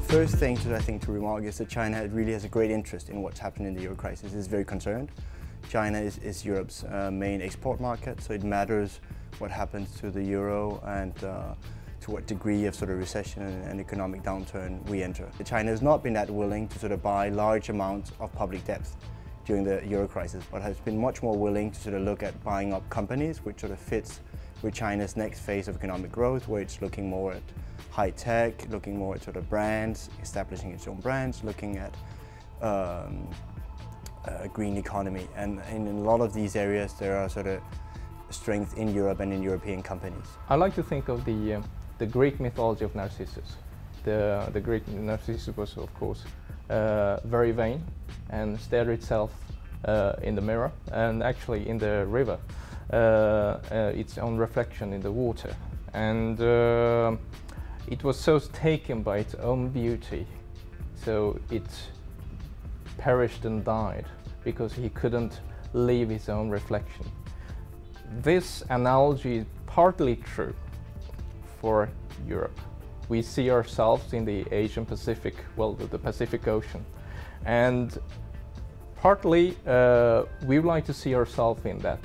first thing I think to remark is that China really has a great interest in what's happening in the euro crisis. It's very concerned. China is Europe's main export market, so it matters what happens to the euro and to what degree of sort of recession and economic downturn we enter. China has not been that willing to sort of buy large amounts of public debt during the euro crisis, but has been much more willing to sort of look at buying up companies, which sort of fits with China's next phase of economic growth, where it's looking more at high tech, looking more at sort of brands, establishing its own brands, looking at green economy. And in a lot of these areas, there are sort of strength in Europe and in European companies. I like to think of the Greek mythology of Narcissus. The Greek Narcissus was, of course, very vain and stared itself in the mirror and actually in the river, its own reflection in the water. And it was so taken by its own beauty, so it perished and died because he couldn't leave his own reflection. This analogy is partly true for Europe. We see ourselves in the Asian Pacific, well, the Pacific Ocean, and partly we would like to see ourselves in that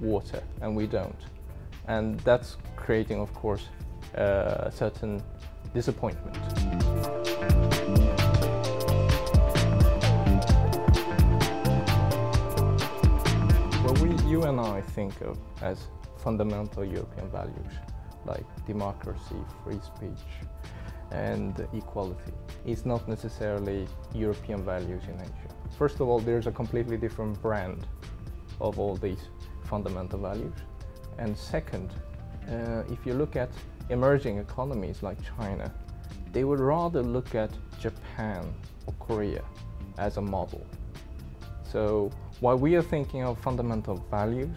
water, and we don't. And that's creating, of course, a certain disappointment. What you and I think of as fundamental European values, like democracy, free speech, and equality, is not necessarily European values in Asia. First of all, there's a completely different brand of all these fundamental values. And second, if you look at emerging economies like China, they would rather look at Japan or Korea as a model. So while we are thinking of fundamental values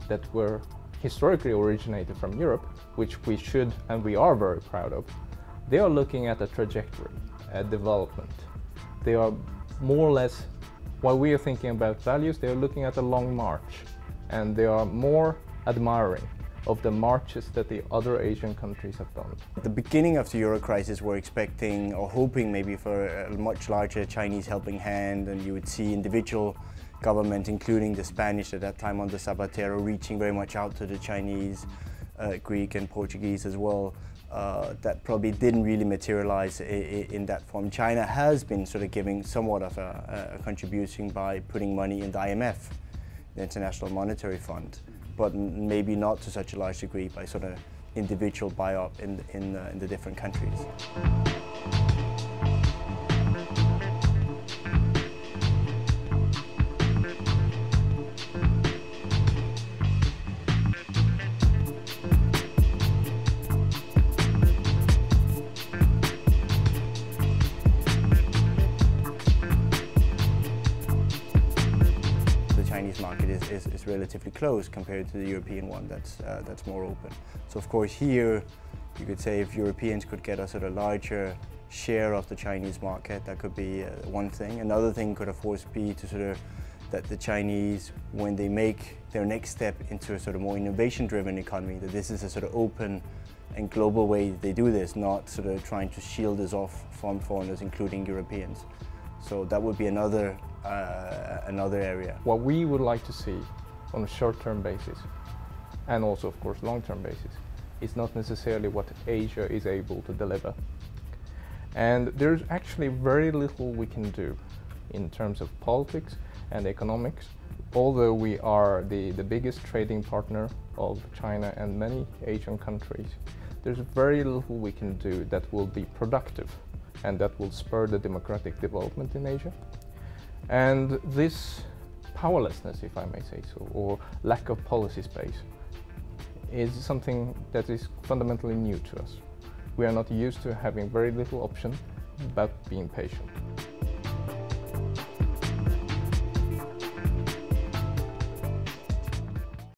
that were historically originated from Europe, which we should and we are very proud of, they are looking at a trajectory, a development. They are more or less, while we are thinking about values, they are looking at a long march, and they are more admiring of the marches that the other Asian countries have done. At the beginning of the euro crisis, we're expecting or hoping maybe for a much larger Chinese helping hand, and you would see individual governments, including the Spanish at that time under Zapatero, reaching very much out to the Chinese, Greek and Portuguese as well. That probably didn't really materialize in that form. China has been sort of giving somewhat of a contribution by putting money in the IMF, the International Monetary Fund, but maybe not to such a large degree by sort of individual buy-up in the different countries. The Chinese market is relatively closed compared to the European one that's more open. So of course here you could say if Europeans could get a sort of larger share of the Chinese market, that could be one thing. Another thing could of course be to sort of that the Chinese, when they make their next step into a sort of more innovation-driven economy, that this is a sort of open and global way they do this, not sort of trying to shield us off from foreigners, including Europeans. So that would be another area. What we would like to see on a short-term basis, and also of course long-term basis, is not necessarily what Asia is able to deliver. And there's actually very little we can do in terms of politics and economics. Although we are the biggest trading partner of China and many Asian countries, there's very little we can do that will be productive and that will spur the democratic development in Asia. And this powerlessness, if I may say so, or lack of policy space, is something that is fundamentally new to us. We are not used to having very little option, but being patient.